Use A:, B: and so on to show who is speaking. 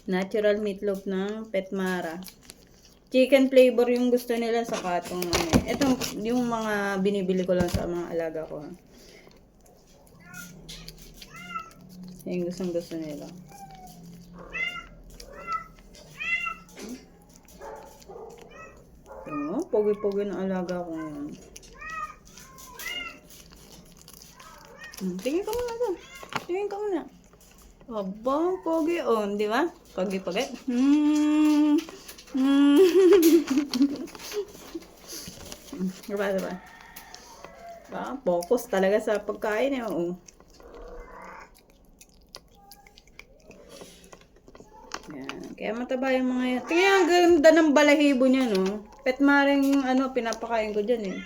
A: Natural meatloaf ng Petmara. Chicken flavor yung gusto nila sa katong ano. Ito yung mga binibili ko lang sa mga alaga ko. Yung gusto nila. Oh, pogi-pogi na alaga ko ngayon. Tingin ka muna doon. Tingin ka muna. Aba, pogi. Oh, di ba? Pogi-pogi. Diba? Focus talaga sa pagkain eh. Oh. Yan. Kaya mataba yung mga yan. Tingnan, ang ganda ng balahibo niya, no? Petmaring, pinapakain ko dyan eh.